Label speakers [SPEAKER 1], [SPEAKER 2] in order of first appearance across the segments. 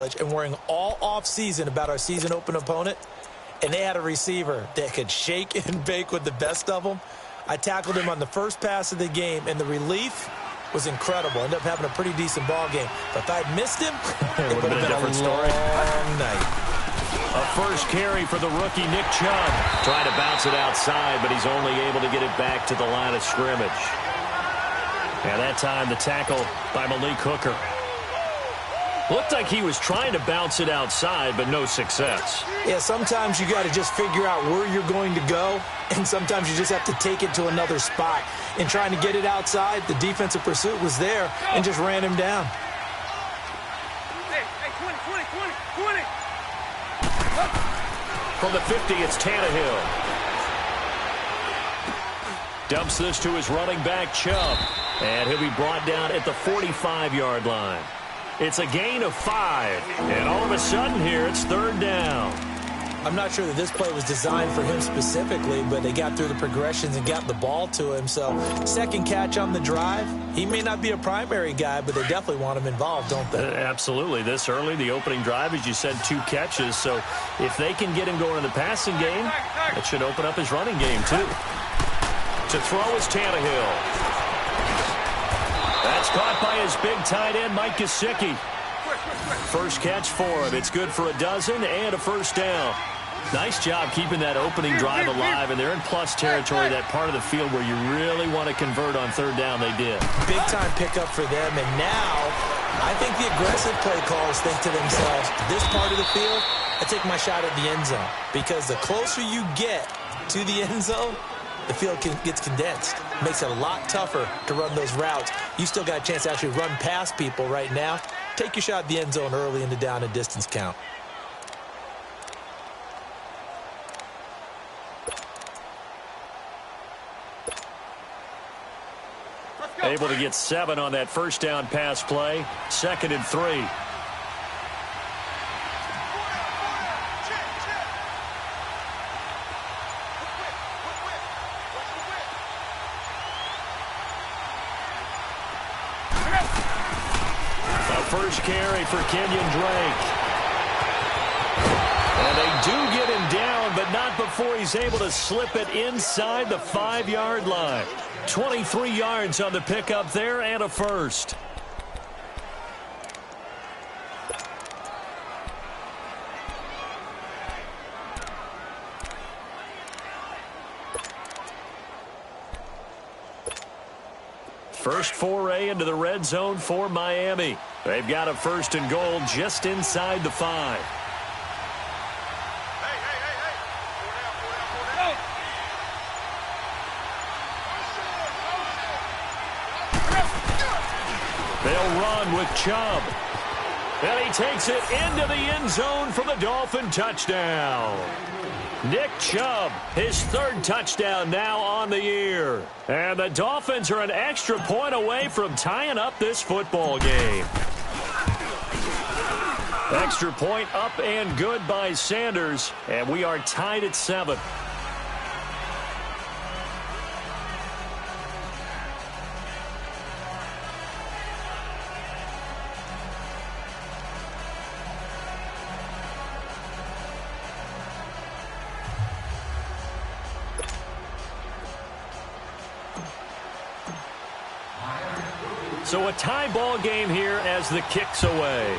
[SPEAKER 1] and worrying all offseason about our season open opponent, and they had a receiver that could shake and bake with the best of them. I tackled him on the first pass of the game, and the relief was incredible. Ended up having a pretty decent ball game. But if I'd missed him, it would have been a different story. Long night.
[SPEAKER 2] A first carry for the rookie, Nick Chubb. Trying to bounce it outside, but he's only able to get it back to the line of scrimmage. And that time, the tackle by Malik Hooker. Looked like he was trying to bounce it outside, but no success.
[SPEAKER 1] Yeah, sometimes you got to just figure out where you're going to go, and sometimes you just have to take it to another spot. In trying to get it outside, the defensive pursuit was there and just ran him down.
[SPEAKER 3] Hey, 20.
[SPEAKER 2] From the 50, it's Tannehill. Dumps this to his running back, Chubb. And he'll be brought down at the 45-yard line. It's a gain of 5. And all of a sudden here, it's third down.
[SPEAKER 1] I'm not sure that this play was designed for him specifically, but they got through the progressions and got the ball to him. So second catch on the drive. He may not be a primary guy, but they definitely want him involved, don't they?
[SPEAKER 2] Absolutely. This early, the opening drive, as you said, 2 catches. So if they can get him going in the passing game, that should open up his running game too. To throw is Tannehill. That's caught by his big tight end, Mike Gesicki. First catch for him. It's good for a dozen and a first down. Nice job keeping that opening drive alive, and they're in plus territory, that part of the field where you really want to convert on third down. They did.
[SPEAKER 1] Big-time pickup for them, and now I think the aggressive play callers think to themselves, this part of the field, I take my shot at the end zone, because the closer you get to the end zone, the field gets condensed. Makes it a lot tougher to run those routes. You still got a chance to actually run past people right now. Take your shot at the end zone early in the down and distance count.
[SPEAKER 2] Able to get 7 on that first down pass play. 2nd and 3. First carry for Kenyon Drake. And they do get him down, but not before he's able to slip it inside the 5-yard line. 23 yards on the pickup there and a first. First foray into the red zone for Miami. They've got a 1st and goal just inside the 5. They'll run with Chubb. And he takes it into the end zone for the Dolphin touchdown. Nick Chubb, his 3rd touchdown now on the year. And the Dolphins are an extra point away from tying up this football game. Extra point up and good by Sanders. And we are tied at 7. So a tie ball game here as the kick's away.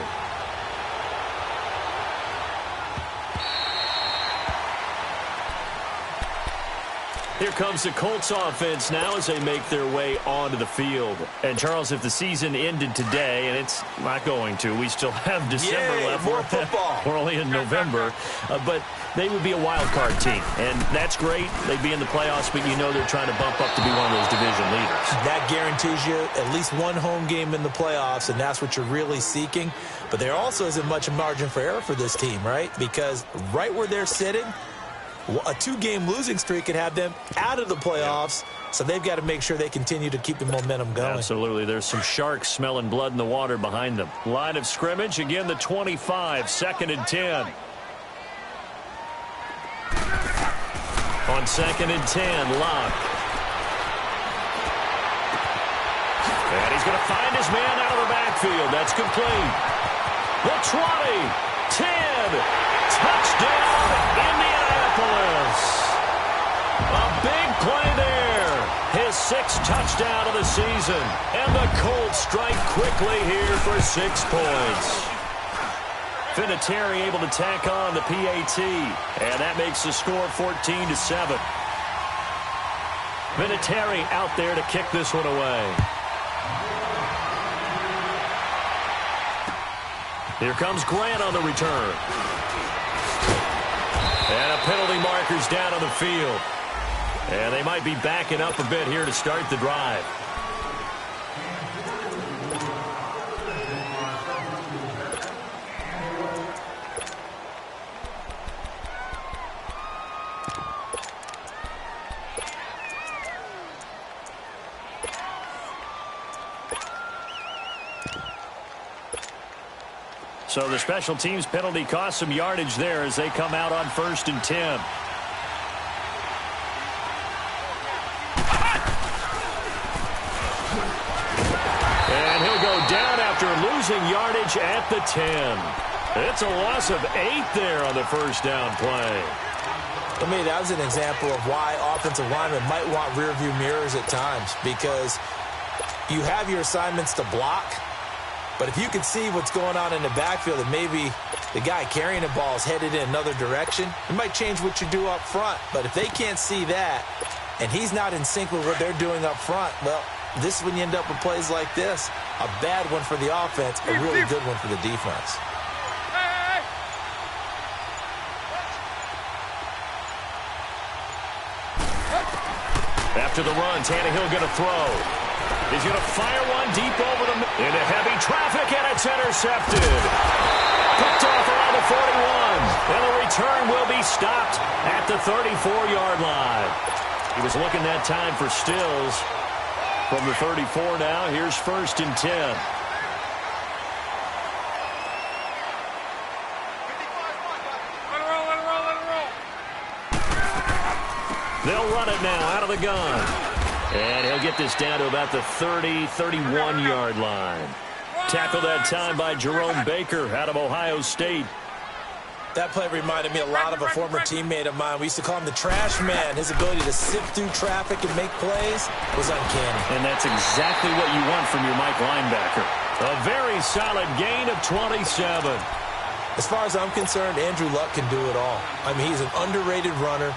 [SPEAKER 2] Here comes the Colts offense now as they make their way onto the field. And, Charles, if the season ended today, and it's not going to, we still have December left.
[SPEAKER 1] More football.
[SPEAKER 2] We're only in November. But they would be a wild card team. And that's great. They'd be in the playoffs, but you know they're trying to bump up to be one of those division leaders. That
[SPEAKER 1] guarantees you at least one home game in the playoffs, and that's what you're really seeking. But there also isn't much margin for error for this team, right? Because right where they're sitting, a 2-game losing streak could have them out of the playoffs, so they've got to make sure they continue to keep the momentum going.
[SPEAKER 2] Absolutely. There's some sharks smelling blood in the water behind them. Line of scrimmage, again, the 25, 2nd and 10. On 2nd and 10, Locke. And he's going to find his man out of the backfield. That's complete. The 20, 10, touchdown, Indianapolis. A big play there. His 6th touchdown of the season. And the Colts strike quickly here for 6 points. Vinatieri able to tack on the PAT. And that makes the score 14-7. Vinatieri out there to kick this one away. Here comes Grant on the return. And a penalty marker's down on the field. And they might be backing up a bit here to start the drive. So the special teams penalty cost some yardage there as they come out on 1st and 10. And he'll go down after losing yardage at the 10. It's a loss of 8 there on the first down play.
[SPEAKER 1] To me, that was an example of why offensive linemen might want rearview mirrors at times, because you have your assignments to block, but if you can see what's going on in the backfield and maybe the guy carrying the ball is headed in another direction, it might change what you do up front. But if they can't see that and he's not in sync with what they're doing up front, well, this is when you end up with plays like this. A bad one for the offense, a really good one for the defense.
[SPEAKER 2] After the run, Tannehill going to throw. He's going to fire one deep over the middle. Into heavy traffic, and it's intercepted. Picked off around the 41. And the return will be stopped at the 34-yard line. He was looking that time for Stills. From the 34 now, here's 1st and 10. They'll run it now out of the gun. And he'll get this down to about the 30, 31-yard line. Tackled that time by Jerome Baker out of Ohio State.
[SPEAKER 1] That play reminded me a lot of a former teammate of mine. We used to call him the trash man. His ability to sift through traffic and make plays was uncanny.
[SPEAKER 2] And that's exactly what you want from your Mike linebacker. A very solid gain of 27.
[SPEAKER 1] As far as I'm concerned, Andrew Luck can do it all. I mean, he's an underrated runner.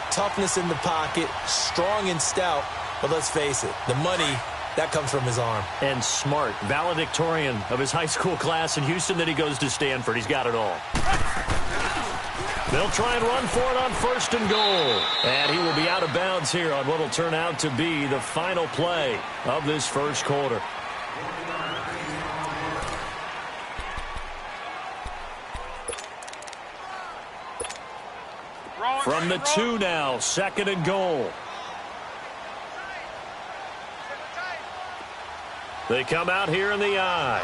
[SPEAKER 1] Toughness in the pocket, strong and stout, but let's face it, the money, that comes from his arm.
[SPEAKER 2] And smart, valedictorian of his high school class in Houston, then he goes to Stanford. He's got it all. They'll try and run for it on 1st and goal. And he will be out of bounds here on what will turn out to be the final play of this first quarter. From the 2 now, 2nd and goal. They come out here in the I.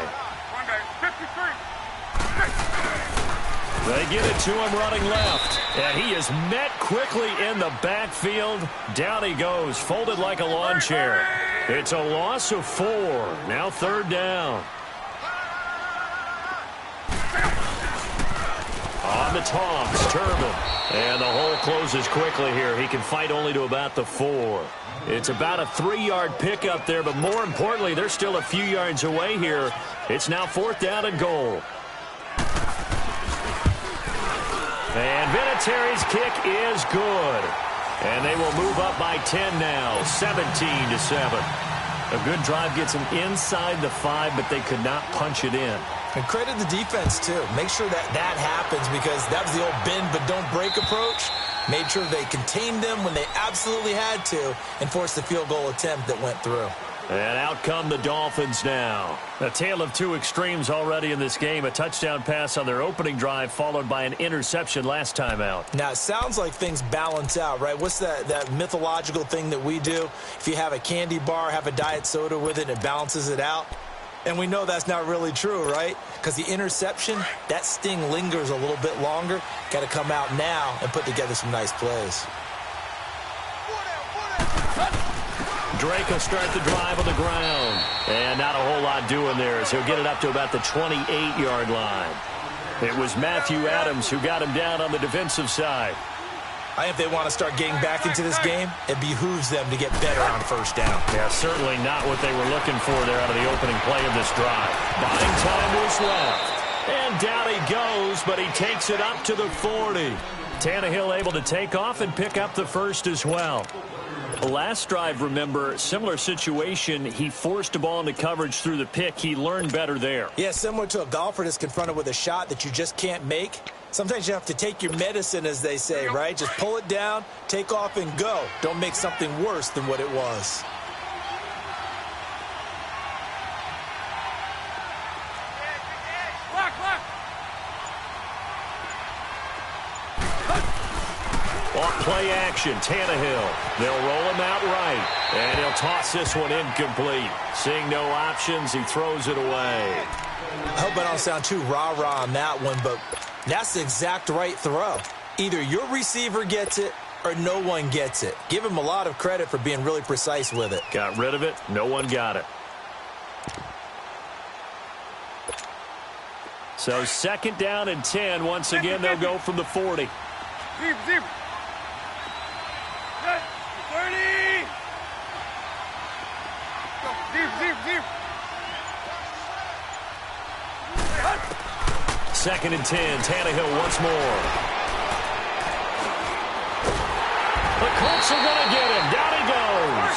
[SPEAKER 2] They get it to him running left. And he is met quickly in the backfield. Down he goes, folded like a lawn chair. It's a loss of 4. Now 3rd down. On the toss, Turbin. And the hole closes quickly here. He can fight only to about the 4. It's about a 3-yard pickup there, but more importantly, they're still a few yards away here. It's now 4th down and goal. And Vinatieri's kick is good. And they will move up by 10 now, 17-7. A good drive gets them inside the 5, but they could not punch it in.
[SPEAKER 1] And credit the defense, too. Make sure that happens, because that was the old bend but don't break approach. Made sure they contained them when they absolutely had to and forced the field goal attempt that went through.
[SPEAKER 2] And out come the Dolphins now. A tale of 2 extremes already in this game. A touchdown pass on their opening drive followed by an interception last time out.
[SPEAKER 1] Now, it sounds like things balance out, right? What's that mythological thing that we do? If you have a candy bar, have a diet soda with it, it balances it out. And we know that's not really true, right? Because the interception, that sting lingers a little bit longer. Got to come out now and put together some nice plays.
[SPEAKER 2] Drake will start the drive on the ground. And not a whole lot doing there as he'll get it up to about the 28-yard line. It was Matthew Adams who got him down on the defensive side.
[SPEAKER 1] I think if they want to start getting back into this game, it behooves them to get better on first down.
[SPEAKER 2] Yeah, certainly not what they were looking for there out of the opening play of this drive. Buying time was left. And down he goes, but he takes it up to the 40. Tannehill able to take off and pick up the first as well. The last drive, remember, similar situation. He forced a ball into coverage through the pick. He learned better there.
[SPEAKER 1] Yeah, similar to a golfer that's confronted with a shot that you just can't make. Sometimes you have to take your medicine, as they say, right? Just pull it down, take off, and go. Don't make something worse than what it was.
[SPEAKER 2] On play action, Tannehill. They'll roll him out right, and he'll toss this one incomplete. Seeing no options, he throws it away.
[SPEAKER 1] I hope I don't sound too rah-rah on that one, but that's the exact right throw. Either your receiver gets it or no one gets it. Give him a lot of credit for being really precise with it.
[SPEAKER 2] Got rid of it. No one got it. So 2nd down and 10. Once again, they'll go from the 40.
[SPEAKER 3] Zip. 30. Zip.
[SPEAKER 2] 2nd and 10. Tannehill once more. The Colts are going to get him. Down he goes.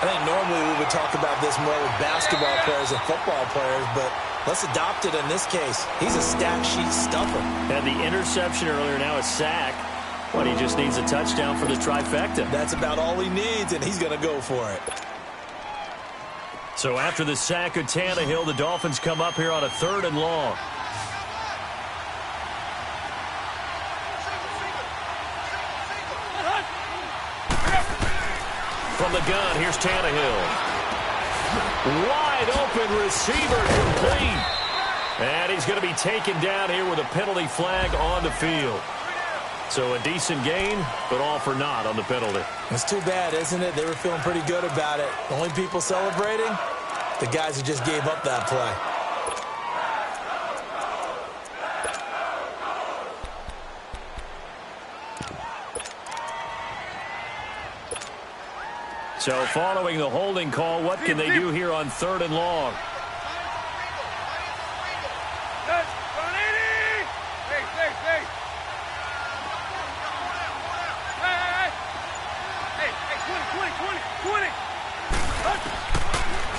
[SPEAKER 1] I think normally we would talk about this more with basketball players and football players, but let's adopt it in this case. He's a stat sheet stuffer.
[SPEAKER 2] Had the interception earlier, now a sack. But he just needs a touchdown for the trifecta.
[SPEAKER 1] That's about all he needs, and he's going to go for it.
[SPEAKER 2] So after the sack of Tannehill, the Dolphins come up here on a 3rd and long. From the gun, here's Tannehill. Wide open receiver complete. And he's going to be taken down here with a penalty flag on the field. So a decent gain, but all for naught on the penalty.
[SPEAKER 1] It's too bad, isn't it? They were feeling pretty good about it. The only people celebrating, the guys who just gave up that play.
[SPEAKER 2] So following the holding call, what can they do here on 3rd and long?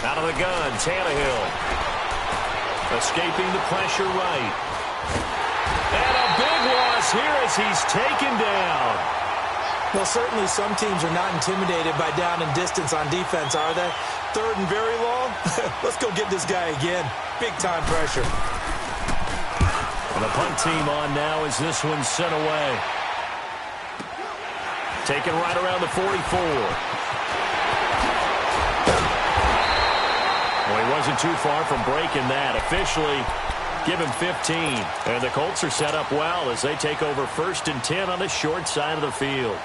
[SPEAKER 2] Out of the gun, Tannehill. Escaping the pressure right. And a big loss here as he's taken down.
[SPEAKER 1] Well, certainly some teams are not intimidated by down and distance on defense, are they? 3rd and very long? Let's go get this guy again. Big-time pressure.
[SPEAKER 2] And the punt team on now as this one's sent away. Taken right around the 44. Well, he wasn't too far from breaking that. Officially, give him 15. And the Colts are set up well as they take over 1st and 10 on the short side of the field.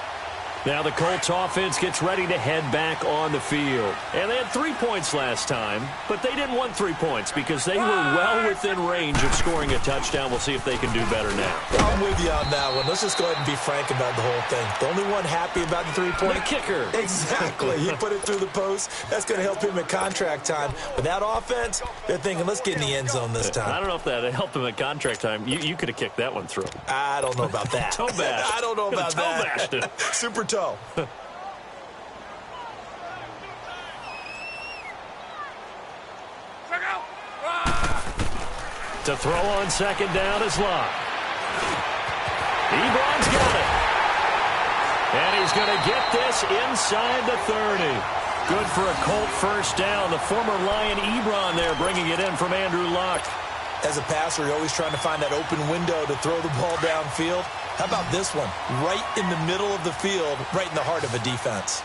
[SPEAKER 2] Now the Colts offense gets ready to head back on the field. And they had 3 points last time, but they didn't want 3 points because they were well within range of scoring a touchdown. We'll see if they can do better now.
[SPEAKER 1] I'm with you on that one. Let's just go ahead and be frank about the whole thing. The only one happy about the 3-point?
[SPEAKER 2] The kicker.
[SPEAKER 1] Exactly. He put it through the post. That's going to help him at contract time. But that offense, they're thinking, let's get in the end zone this time.
[SPEAKER 2] I don't know if that helped him at contract time. You could have kicked that one through.
[SPEAKER 1] I don't know about that.
[SPEAKER 2] Toe bash.
[SPEAKER 1] I don't know about that.
[SPEAKER 2] Toe bashed it.
[SPEAKER 1] Super toe.
[SPEAKER 2] To throw on 2nd down is Locke. Ebron's got it. And he's going to get this inside the 30. Good for a Colt first down. The former Lion Ebron there bringing it in from Andrew Luck.
[SPEAKER 1] As a passer, you're always trying to find that open window to throw the ball downfield. How about this one? Right in the middle of the field, right in the heart of a defense.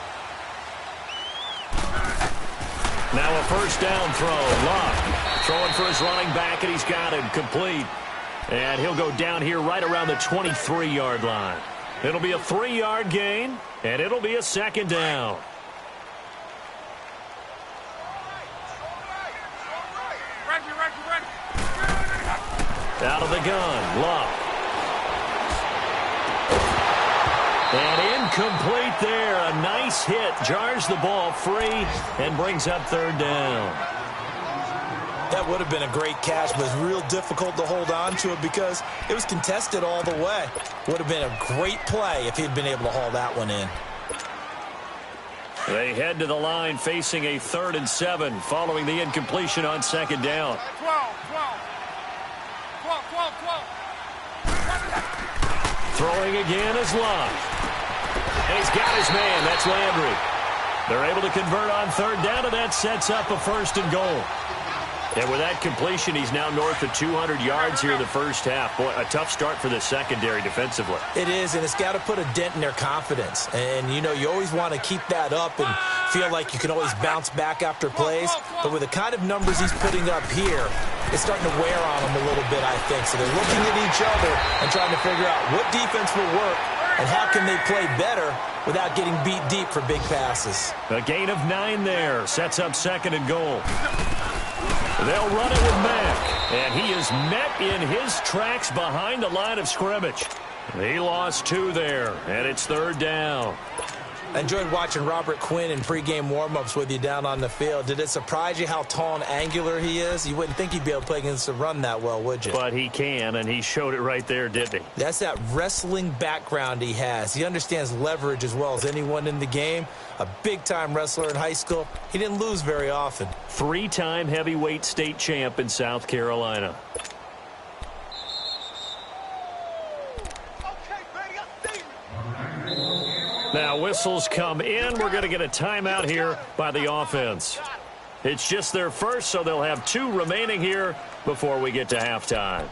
[SPEAKER 2] Now a first down throw. Luck throwing for his running back, and he's got him complete. And he'll go down here right around the 23-yard line. It'll be a 3-yard gain, and it'll be a 2nd down. Out of the gun, Luck. And incomplete there. A nice hit. Jars the ball free and brings up third down.
[SPEAKER 1] That would have been a great catch, but it's real difficult to hold on to it because it was contested all the way. Would have been a great play if he'd been able to haul that one in.
[SPEAKER 2] They head to the line facing a 3rd and 7 following the incompletion on second down.
[SPEAKER 3] 12.
[SPEAKER 2] Throwing again is Luck. And he's got his man. That's Landry. They're able to convert on third down, and that sets up a 1st and goal. And with that completion, he's now north of 200 yards here in the first half. Boy, a tough start for the secondary defensively.
[SPEAKER 1] It is, and it's got to put a dent in their confidence. And, you know, you always want to keep that up and feel like you can always bounce back after plays. But with the kind of numbers he's putting up here, it's starting to wear on them a little bit, I think. So they're looking at each other and trying to figure out what defense will work and how can they play better without getting beat deep for big passes.
[SPEAKER 2] A gain of 9 there. Sets up 2nd and goal. They'll run it with Mack, and he is met in his tracks behind the line of scrimmage. He lost 2 there, and it's 3rd down.
[SPEAKER 1] I enjoyed watching Robert Quinn in pregame warm-ups with you down on the field. Did it surprise you how tall and angular he is? You wouldn't think he'd be able to play against the run that well, would you?
[SPEAKER 2] But he can, and he showed it right there, didn't he?
[SPEAKER 1] That's that wrestling background he has. He understands leverage as well as anyone in the game. A big-time wrestler in high school. He didn't lose very often.
[SPEAKER 2] 3-time heavyweight state champ in South Carolina. Now whistles come in. We're going to get a timeout here by the offense. It's just their first, so they'll have 2 remaining here before we get to halftime.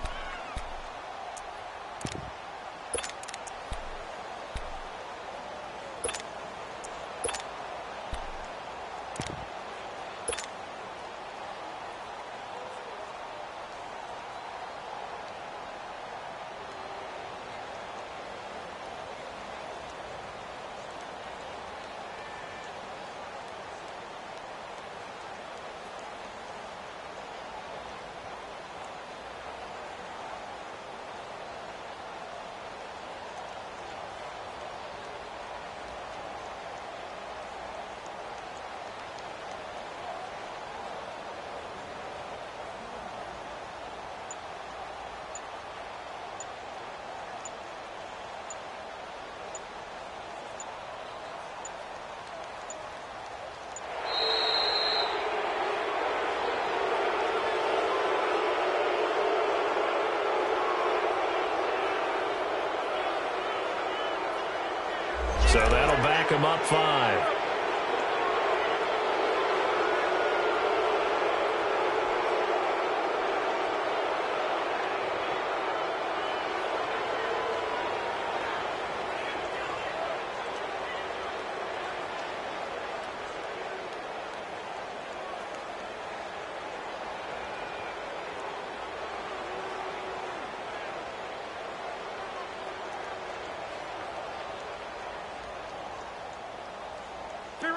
[SPEAKER 2] So that'll back him up 5.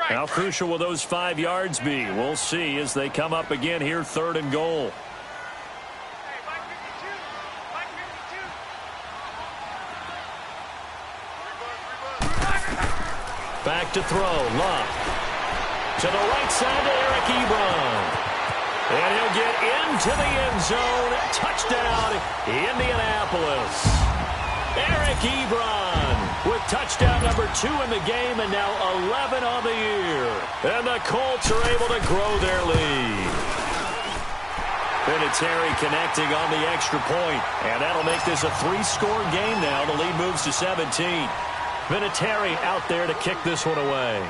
[SPEAKER 2] How crucial will those 5 yards be? We'll see as they come up again here, 3rd and goal. Back to throw. Luck. To the right side to Eric Ebron. And he'll get into the end zone. Touchdown, Indianapolis. Eric Ebron with touchdown number 2 in the game and now 11 on the year. And the Colts are able to grow their lead. Vinatieri connecting on the extra point. And that'll make this a 3-score game now. The lead moves to 17. Vinatieri out there to kick this one away.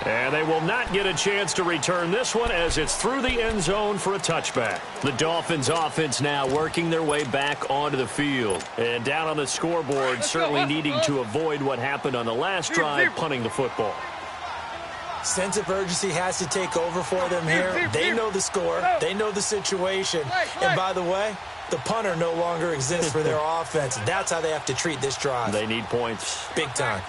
[SPEAKER 2] And they will not get a chance to return this one as it's through the end zone for a touchback. The Dolphins offense now working their way back onto the field. And down on the scoreboard, certainly needing to avoid what happened on the last drive, punting the football.
[SPEAKER 1] Sense of urgency has to take over for them here. They know the score. They know the situation. And by the way, the punter no longer exists for their offense. That's how they have to treat this drive.
[SPEAKER 2] They need points.
[SPEAKER 1] Big time.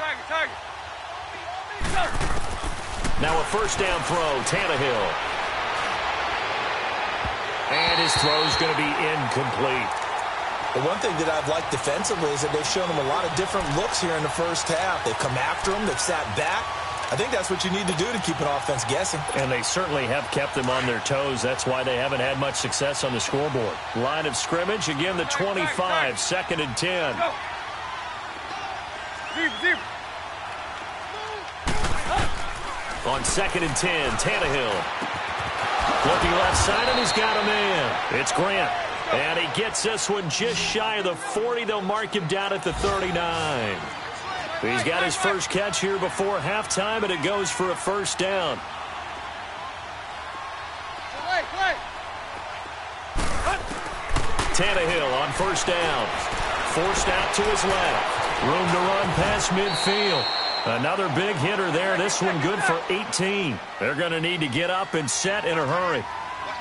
[SPEAKER 2] Now a first down throw, Tannehill. This throw is going to be incomplete.
[SPEAKER 1] The one thing that I've liked defensively is that they've shown them a lot of different looks here in the first half. They've come after them. They've sat back. I think that's what you need to do to keep an offense guessing.
[SPEAKER 2] And they certainly have kept them on their toes. That's why they haven't had much success on the scoreboard. Line of scrimmage, again, the 25, 2nd and 10.
[SPEAKER 3] Deep.
[SPEAKER 2] On 2nd and 10, Tannehill. Looking left side, and he's got a man. It's Grant. And he gets this one just shy of the 40. They'll mark him down at the 39. He's got his first catch here before halftime, and it goes for a first down. Tannehill on first down. Forced out to his left. Room to run past midfield. Another big hitter there. This one good for 18. They're going to need to get up and set in a hurry.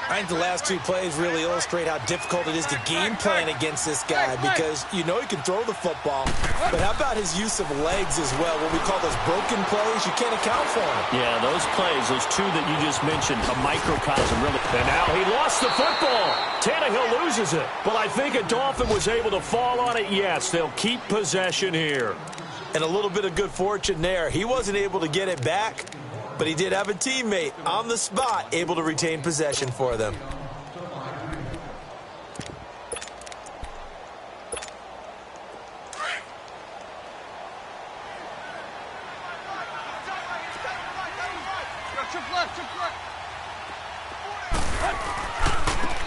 [SPEAKER 1] I think the last two plays really illustrate how difficult it is to game plan against this guy because you know he can throw the football, but how about his use of legs as well? What we call those broken plays, you can't account for them.
[SPEAKER 2] Yeah, those plays, those two that you just mentioned, a microcosm really. And now he lost the football. Tannehill loses it. But I think a Dolphin was able to fall on it. Yes, they'll keep possession here.
[SPEAKER 1] And a little bit of good fortune there. He wasn't able to get it back, but he did have a teammate on the spot able to retain possession for them.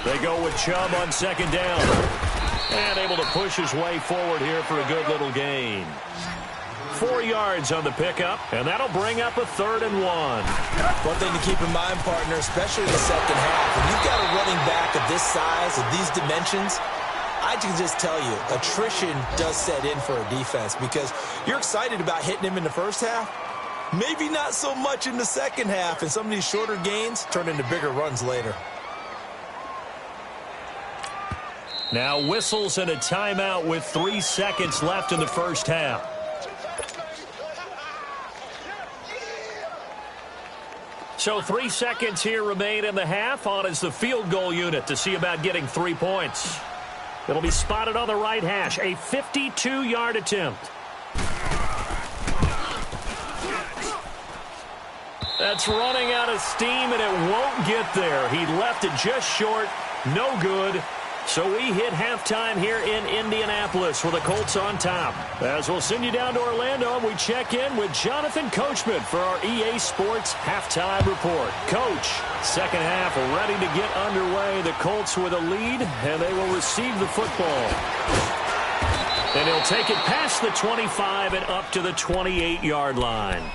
[SPEAKER 2] They go with Chubb on 2nd down. And able to push his way forward here for a good little gain. 4 yards on the pickup, and that'll bring up a 3rd and 1.
[SPEAKER 1] One thing to keep in mind, partner, especially in the second half, when you've got a running back of this size, of these dimensions, I can just tell you, attrition does set in for a defense because you're excited about hitting him in the first half. Maybe not so much in the second half, and some of these shorter gains turn into bigger runs later.
[SPEAKER 2] Now whistles and a timeout with 3 seconds left in the first half. So 3 seconds here remain in the half. On is the field goal unit to see about getting 3 points. It'll be spotted on the right hash. A 52-yard attempt. That's running out of steam, and it won't get there. He left it just short. No good. So we hit halftime here in Indianapolis with the Colts on top. As we'll send you down to Orlando, we check in with Jonathan Coachman for our EA Sports Halftime Report. Coach, second half ready to get underway. The Colts with a lead, and they will receive the football. And he'll take it past the 25 and up to the 28-yard line.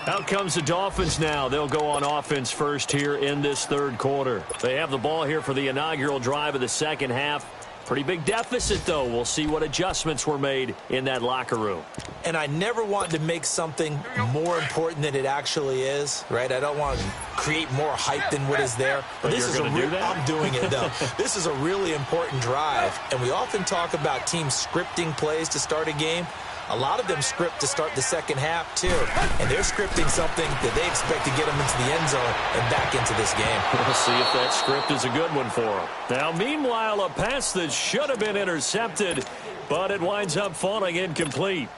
[SPEAKER 2] Out comes the Dolphins now. They'll go on offense first here in this third quarter. They have the ball here for the inaugural drive of the second half. Pretty big deficit, though. We'll see what adjustments were made in that locker room.
[SPEAKER 1] And I never want to make something more important than it actually is, right? I don't want to create more hype than what is there.
[SPEAKER 2] But
[SPEAKER 1] this is
[SPEAKER 2] going to do that?
[SPEAKER 1] I'm doing it, though. This is a really important drive, and we often talk about teams scripting plays to start a game. A lot of them script to start the second half, too. And they're scripting something that they expect to get them into the end zone and back into this game.
[SPEAKER 2] We'll see if that script is a good one for them. Now, meanwhile, a pass that should have been intercepted, but it winds up falling incomplete.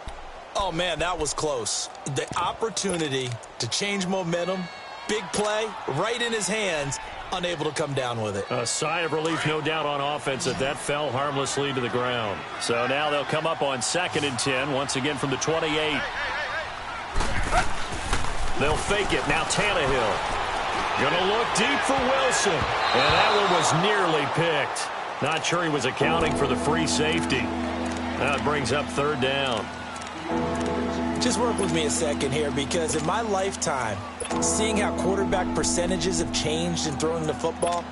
[SPEAKER 1] Oh, man, that was close. The opportunity to change momentum, big play, right in his hands, unable to come down with it.
[SPEAKER 2] A sigh of relief, no doubt, on offense that fell harmlessly to the ground. So now they'll come up on 2nd and 10, once again from the 28. They'll fake it. Now Tannehill. Gonna look deep for Wilson. And that one was nearly picked. Not sure he was accounting for the free safety. Now it brings up 3rd down.
[SPEAKER 1] Just work with me a second here, because in my lifetime, seeing how quarterback percentages have changed in throwing the football,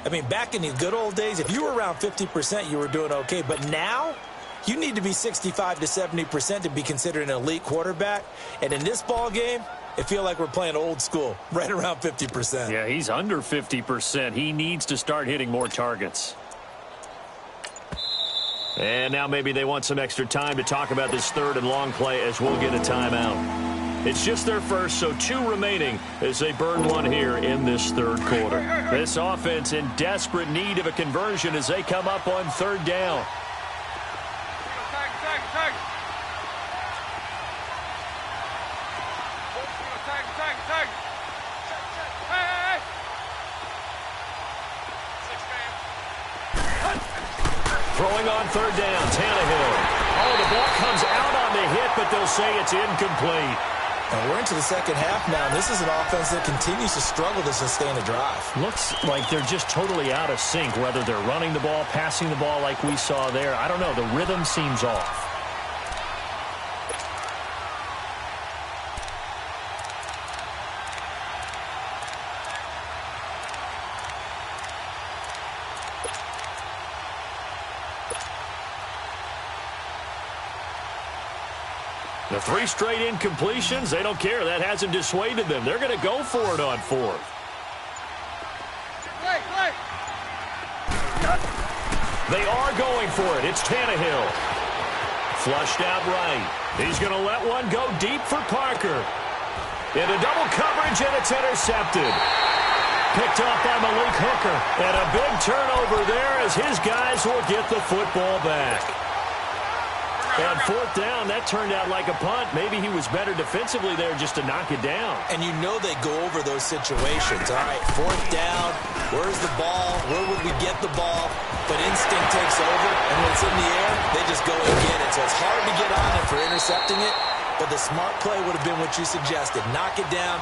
[SPEAKER 1] I mean, back in the good old days, if you were around 50%, you were doing okay. But now, you need to be 65 to 70% to be considered an elite quarterback. And in this ball game, it feels like we're playing old school, right around 50%.
[SPEAKER 2] Yeah, he's under 50%. He needs to start hitting more targets. And now maybe they want some extra time to talk about this 3rd and long play as we'll get a timeout. It's just their first, so 2 remaining as they burn one here in this third quarter. This offense in desperate need of a conversion as they come up on 3rd down.
[SPEAKER 3] Tag. Hey.
[SPEAKER 2] Throwing on 3rd down, Tannehill. Oh, the ball comes out on the hit, but they'll say it's incomplete.
[SPEAKER 1] And we're into the second half now, and this is an offense that continues to struggle to sustain a drive.
[SPEAKER 2] Looks like they're just totally out of sync, whether they're running the ball, passing the ball like we saw there. I don't know. The rhythm seems off. The 3 straight incompletions, they don't care. That hasn't dissuaded them. They're going to go for it on 4th.
[SPEAKER 3] Play.
[SPEAKER 2] They are going for it. It's Tannehill. Flushed out right. He's going to let one go deep for Parker. Into double coverage, and it's intercepted. Picked up by Malik Hooker. And a big turnover there as his guys will get the football back. On 4th down, that turned out like a punt. Maybe he was better defensively there just to knock it down.
[SPEAKER 1] And you know they go over those situations. All right, 4th down, where's the ball? Where would we get the ball? But instinct takes over, and when it's in the air, they just go and get it. So it's hard to get on it for intercepting it, but the smart play would have been what you suggested. Knock it down.